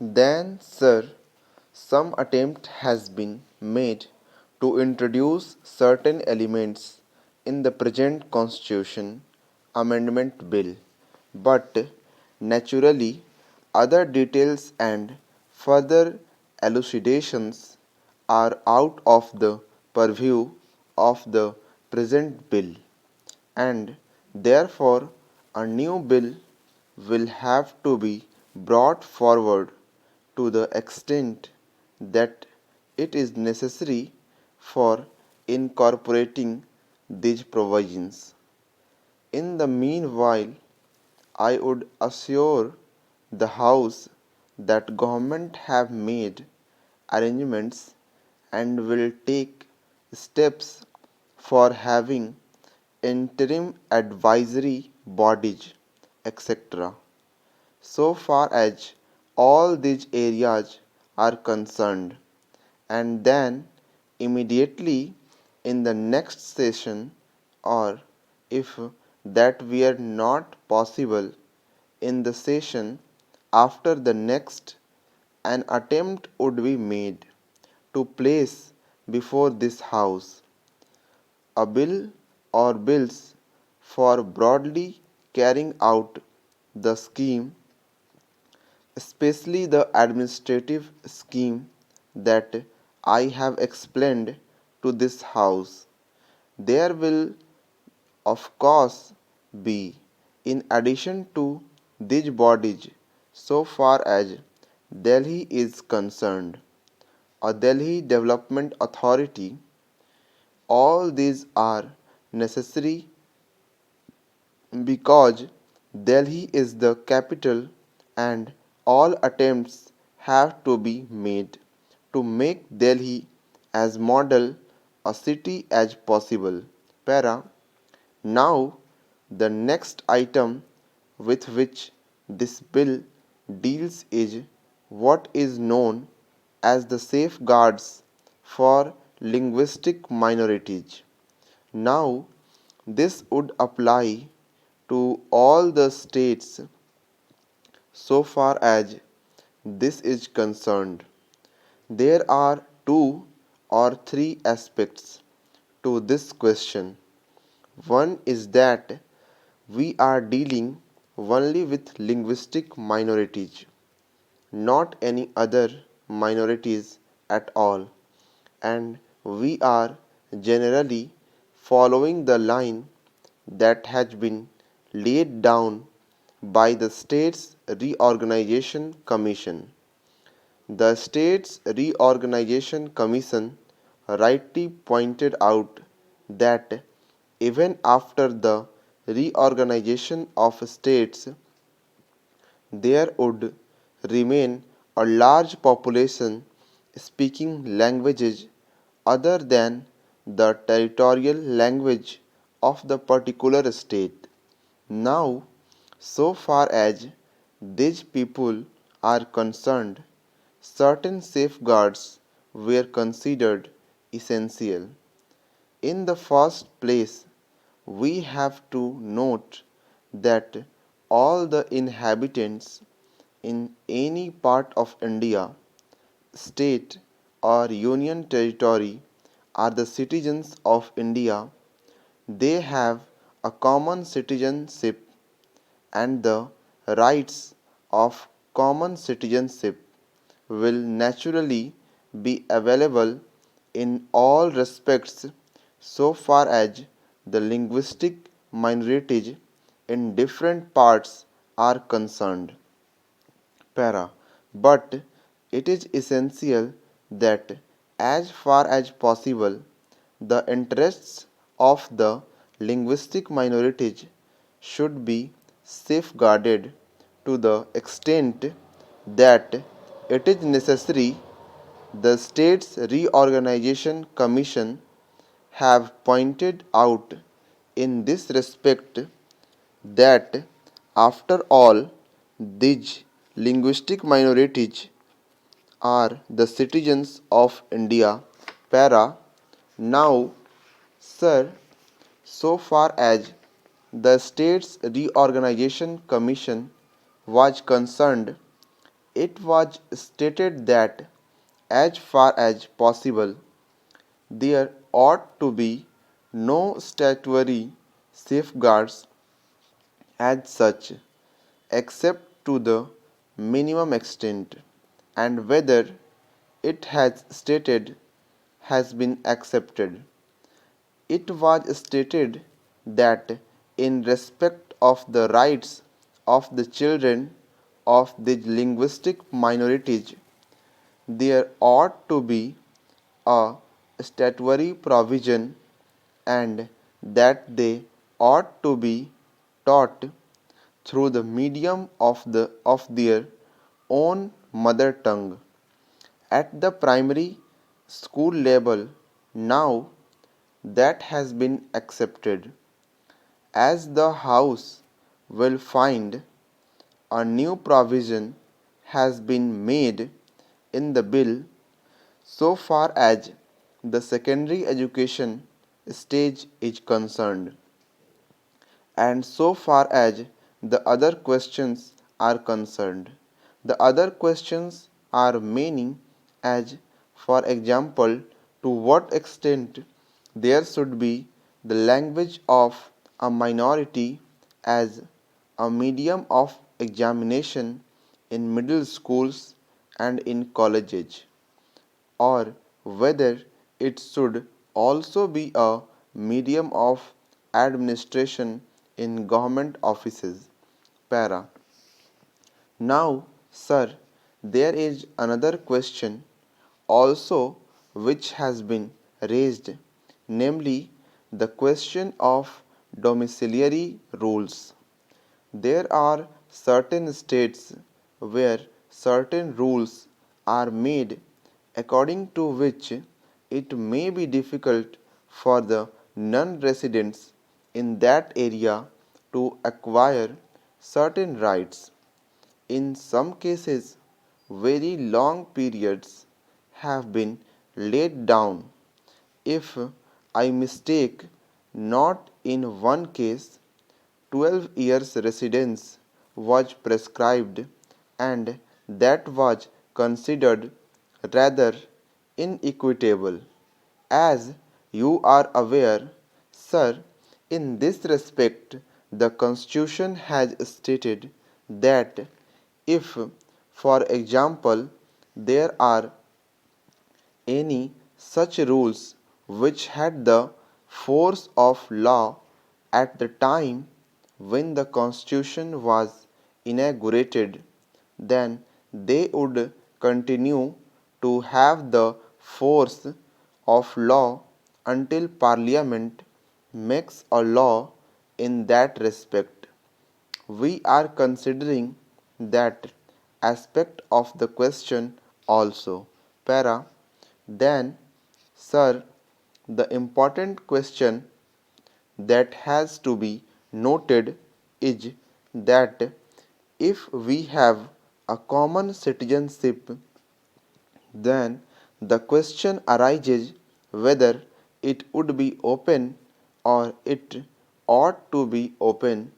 Then, sir, some attempt has been made to introduce certain elements in the present Constitution Amendment Bill, but naturally other details and further elucidations are out of the purview of the present bill, and therefore a new bill will have to be brought forward to the extent that it is necessary for incorporating these provisions. In the meanwhile, I would assure the House that government have made arrangements and will take steps for having interim advisory bodies, etc. So far as all these areas are concerned, and then immediately in the next session, or if that were not possible, in the session after the next, an attempt would be made to place before this House a bill or bills for broadly carrying out the scheme, especially the administrative scheme that I have explained to this House. There will, of course, be, in addition to these bodies, so far as Delhi is concerned, a Delhi Development Authority. All these are necessary because Delhi is the capital and all attempts have to be made to make Delhi as model a city as possible. Para. Now, the next item with which this bill deals is what is known as the safeguards for linguistic minorities. Now, this would apply to all the states so far as this is concerned. There are two or three aspects to this question. One is that we are dealing only with linguistic minorities, not any other minorities at all, and we are generally following the line that has been laid down by the States Reorganization Commission. The States Reorganization Commission rightly pointed out that even after the reorganization of states, there would remain a large population speaking languages other than the territorial language of the particular state. Now, so far as these people are concerned, certain safeguards were considered essential. In the first place, we have to note that all the inhabitants in any part of India, state or union territory are the citizens of India. They have a common citizenship, and the rights of common citizenship will naturally be available in all respects so far as the linguistic minorities in different parts are concerned. Para. But it is essential that, as far as possible, the interests of the linguistic minorities should be safeguarded to the extent that it is necessary. The States Reorganization Commission have pointed out in this respect that after all, these linguistic minorities are the citizens of India. Para. Now, sir, so far as the States Reorganization Commission was concerned, It was stated that, as far as possible, there ought to be no statutory safeguards as such, except to the minimum extent, and whether it has stated has been accepted. It was stated that in respect of the rights of the children of these linguistic minorities, there ought to be a statutory provision and that they ought to be taught through the medium of their own mother tongue at the primary school level. Now that has been accepted. As the House will find, a new provision has been made in the bill so far as the secondary education stage is concerned, and so far as the other questions are concerned. The other questions are many, as, for example, to what extent there should be the language of a minority as a medium of examination in middle schools and in colleges, or whether it should also be a medium of administration in government offices. Para. Now, sir, there is another question also which has been raised, namely the question of domiciliary rules. There are certain states where certain rules are made according to which it may be difficult for the non-residents in that area to acquire certain rights. In some cases, very long periods have been laid down. If I mistake not, in one case 12 years residence was prescribed, and that was considered rather inequitable. As you are aware, sir, in this respect the Constitution has stated that if, for example, there are any such rules which had the force of law at the time when the Constitution was inaugurated, then they would continue to have the force of law until Parliament makes a law in that respect. We are considering that aspect of the question also. Para. Then, sir, the important question that has to be noted is that if we have a common citizenship, then the question arises whether it would be open, or it ought to be open,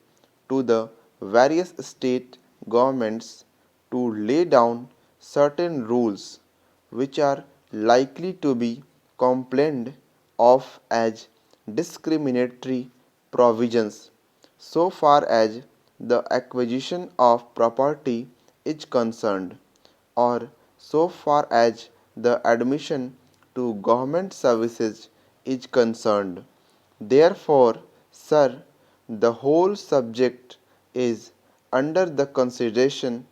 to the various state governments to lay down certain rules which are likely to be complained of as discriminatory provisions so far as the acquisition of property is concerned, or so far as the admission to government services is concerned. Therefore, sir, the whole subject is under the consideration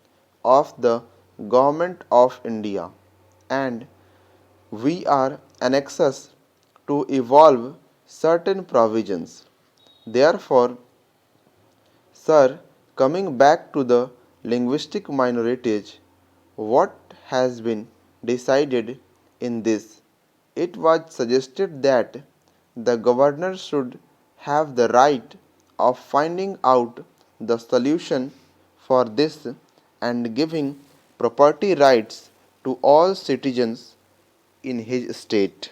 of the Government of India, and we are anxious to evolve certain provisions. Therefore, sir, coming back to the linguistic minorities, what has been decided in this? It was suggested that the governor should have the right of finding out the solution for this and giving property rights to all citizens in his state.